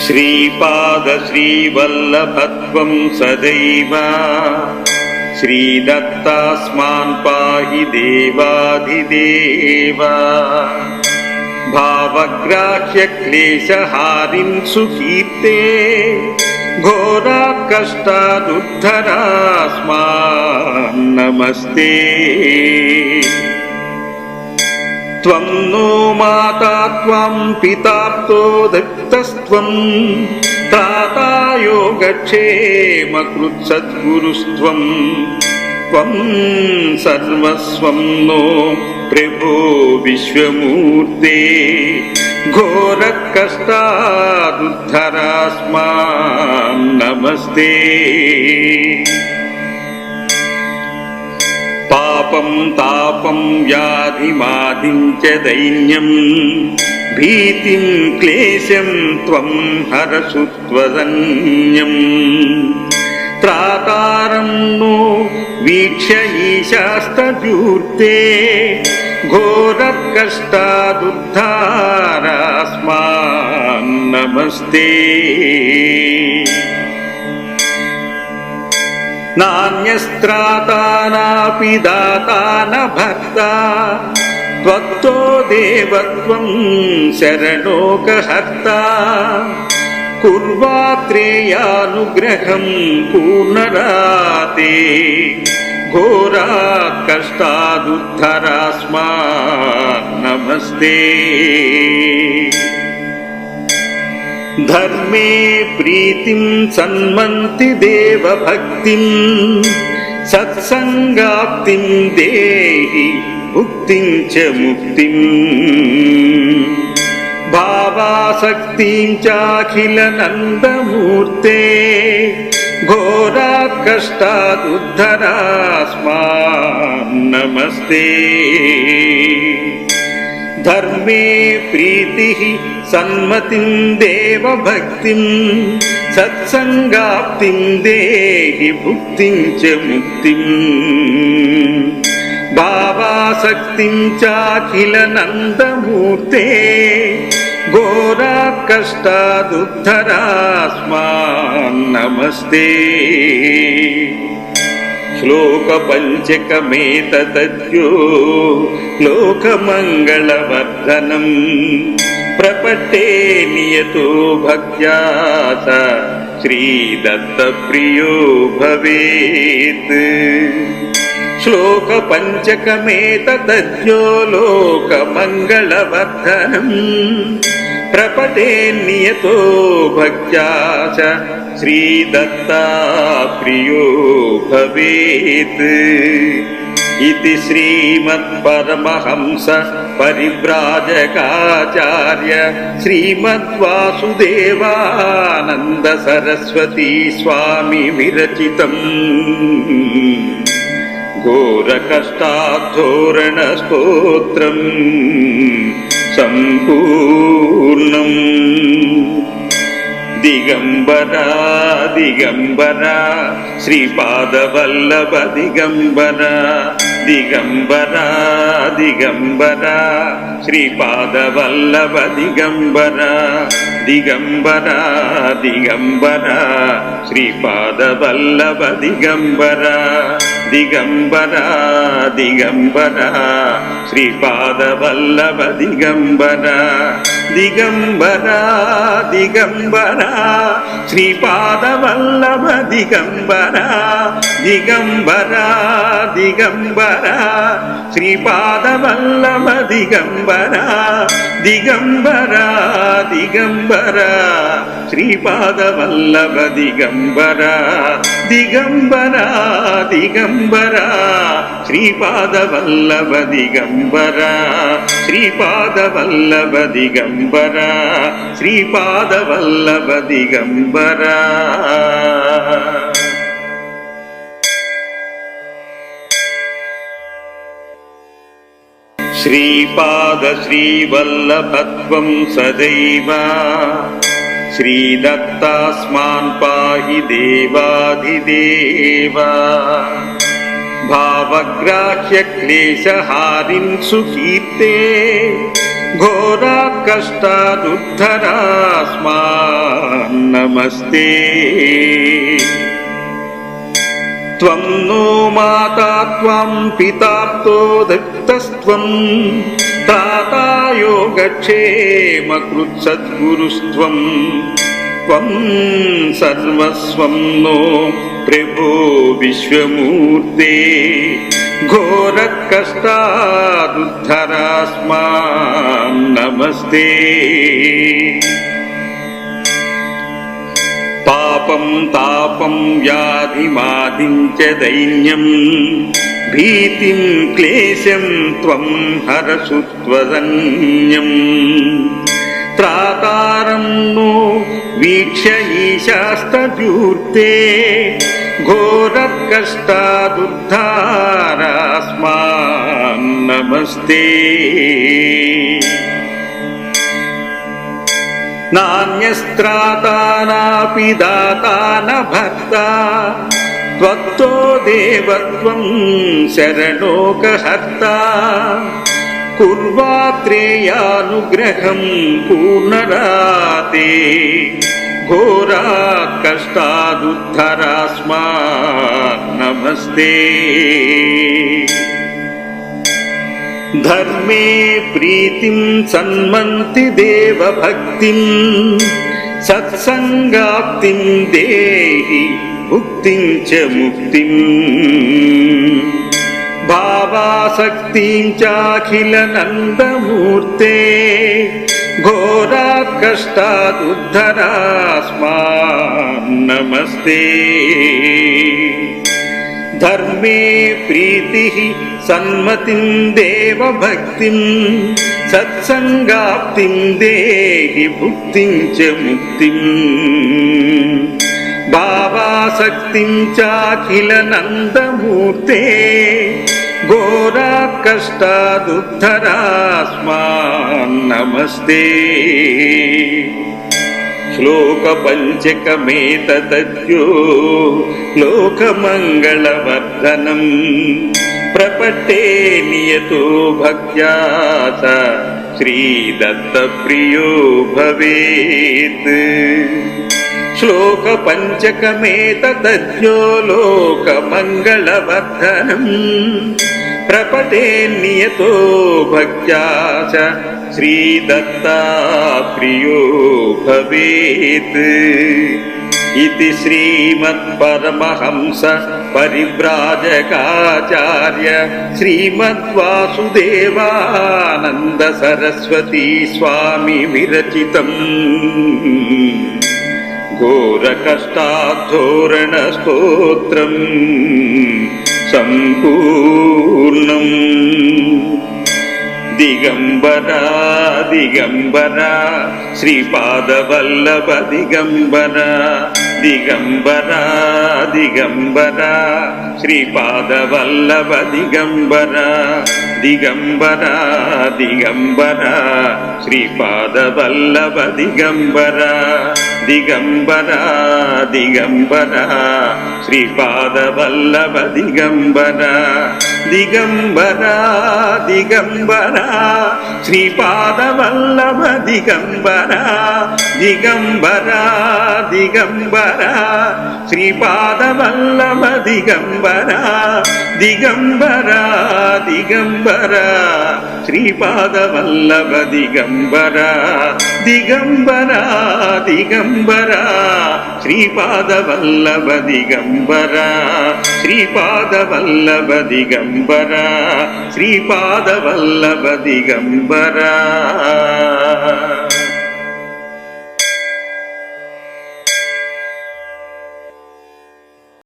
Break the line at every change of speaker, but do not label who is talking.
శ్రీపాద శ్రీవల్లభత్వం సదైవ శ్రీదత్తాస్మాన్ పాహి దేవాధిదేవ భావగ్రాహ్య క్లేశహారిన్ సుకీర్తే ఘోరాత్ కష్టాదుద్ధరాస్మాన్ నమస్తే. త్వం నో మాతా త్వం పితాప్తో దత్తస్త్వం త్రాతా యోగక్షేమకృత్ సద్గురుస్త్వం త్వం సర్వస్వం నో ప్రభో విశ్వమూర్తే ఘోరత్ కష్టాదుద్ధరాస్మాన్ నమస్తే. పాపం తాపం వ్యాధిమాదిం చ దైన్యం భీతిం క్లేశం త్వం హరసు త్వదన్యం త్రాతారం నో వీక్ష్య ఈశాస్తదూర్తే ఘోరత్ కష్టాదుద్ధారాస్మాన్ నమస్తే. నాన్యస్త్రాతా నాపి దాతా న భర్తా త్వత్తో దేవత్వం శరణోకహర్తా కుర్వాత్రేయానుగ్రహం పూర్ణరాతే ఘోరాత్ కష్టాదుద్ధరాస్మాన్ నమస్తే. ధర్మే ప్రీతిం సన్మంతి దేవభక్తిం సత్సంగాప్తిం దేహి భుక్తిం చ ముక్తిం భావాసక్తిం చాఖిల నందమూర్తే ఘోరాత్ కష్టాదుద్ధరాస్మాన్ నమస్తే. ధర్మే ప్రీతిః సన్మతిం దేవభక్తిం సత్సంగాప్తిం దేహి భుక్తిం చ ముక్తిం భావాసక్తిం చాఖిల నందమూర్తే ఘోరాత్ కష్టాదుద్ధరాస్మాన్ నమస్తే. శ్లోక పంచకమేతద్యో లోకమంగళవర్ధనం ప్రపట్టే నియతో భక్త్యా స శ్రీదత్తప్రియో భవేత్. శ్లోక పంచకమేతద్యో లోకమంగళవర్ధనం ప్రపటే నియతో భక్త్యా చ శ్రీదత్తా ప్రియో భవేత్. ఇతి శ్రీమత్పరమహంస పరివ్రాజకాచార్య శ్రీమద్వాసుదేవానంద సరస్వతీ స్వామి విరచితం ఘోరకష్టాద్ధోరణ స్తోత్రం సంపూర్ణం. దిగంబరా దిగంబరా శ్రీపాదవల్లభ దిగంబరా దిగంబరా దిగంబరా శ్రీపాదవల్లభ దిగంబరా దిగంబరా దిగంబరా శ్రీపాదవల్లభ దిగంబరా దిగంబరా దిగంబరా శ్రీపాదవల్లభ దిగంబరా దిగంబరా దిగంబరా శ్రీపాదవల్లభ దిగంబరా దిగంబరా దిగంబరా శ్రీపాదవల్లభ దిగంబరా దిగంబరా దిగంబరా శ్రీపాదవల్లభ దిగంబరా దిగంబరా దిగంబరా శ్రీపాదవల్లభ దిగంబరా శ్రీపాదవల్లభ దిగంబరా శ్రీపాదవల్లభ దిగంబరా. శ్రీపాద శ్రీవల్లభత్వం సదైవ శ్రీదత్తాస్మాన్ పాహి దేవాధిదేవ భావగ్రాహ్య క్లేశహారిన్ సుకీర్తే ఘోరాత్ కష్టాదుద్ధరాస్మాన్ నమస్తే. త్వం నో మాతా త్వం పితా ప్రోక్తస్త్వం త్రాతా యోగక్షేమకృత్ సద్గురుస్త్వం. త్వం సర్వస్వం నో ప్రభో విశ్వమూర్తే ఘోరకష్టాదుద్ధరాస్మాన్ నమస్తే. పాపం తాపం వ్యాధిమాదిం చ దైన్యం భీతిం క్లేశం త్వం హరసు త్వదన్యం. త్రాతారం నో వీక్ష్య ఈశాస్తదూర్తే ఘోరకష్టాదుద్ధారాస్మాన్ నమస్తే. నాన్యస్త్రాతా నాపి దాతా న భర్తా త్వత్తో దేవత్వం శరణోకహర్తా. కుర్వాత్రేయానుగ్రహం పూర్ణరాతే ఘోరాత్ కష్టాదుద్ధరాస్మాన్ నమస్తే. ధర్మే ప్రీతిం సన్మంతి దేవభక్తిం సత్సంగాప్తిం దేహి ముక్తిం చ ముక్తిం. భావాసక్తిం చాఖిల నందమూర్తే ఘోరాత్ కష్టాదుద్ధరాస్మాన్ నమస్తే. ధర్మే ప్రీతిః సన్మతిం దేవభక్తిం సత్సంగాప్తిం దేహి భుక్తిం చ ముక్తిం. భావాసక్తిం చాఖిల నందమూర్తే ఘోరాత్ కష్టాదుద్ధరాస్మాన్ నమస్తే. శ్లోక పంచకమేతద్యో లోకమంగళవర్ధనం ప్రపట్టే నియతో భక్త్యా స శ్రీదత్తప్రియో భవేత్. శ్లోక పంచకమేతద్యో లోకమంగళవర్ధనం ప్రపటే నియతో భక్త్యా చ శ్రీదత్తా ప్రియో భవేత్. ఇతి శ్రీమత్పరమహంస పరివ్రాజకాచార్య శ్రీమద్వాసుదేవానంద సరస్వతీ స్వామి విరచితం ఘోరకష్టాద్ధోరణ స్తోత్రం సంపూర్ణం. దిగంబరా దిగంబరా శ్రీపాదవల్లభ దిగంబరా. దిగంబరా దిగంబరా శ్రీపాదవల్లభ దిగంబరా. దిగంబరా దిగంబరా శ్రీపాదవల్లభ దిగంబరా. దిగంబరా దిగంబరా శ్రీపాదవల్లభ దిగంబరా. దిగంబరా దిగంబరా శ్రీపాదవల్లభ దిగంబరా. దిగంబరా దిగంబరా శ్రీపాదవల్లభ దిగంబరా. దిగంబరా దిగంబరా శ్రీపాదవల్లభ దిగంబరా. దిగంబరా దిగంబరా శ్రీపాదవల్లభ దిగంబరా. శ్రీపాదవల్లభ దిగంబరా. శ్రీపాదవల్లభ దిగంబరా.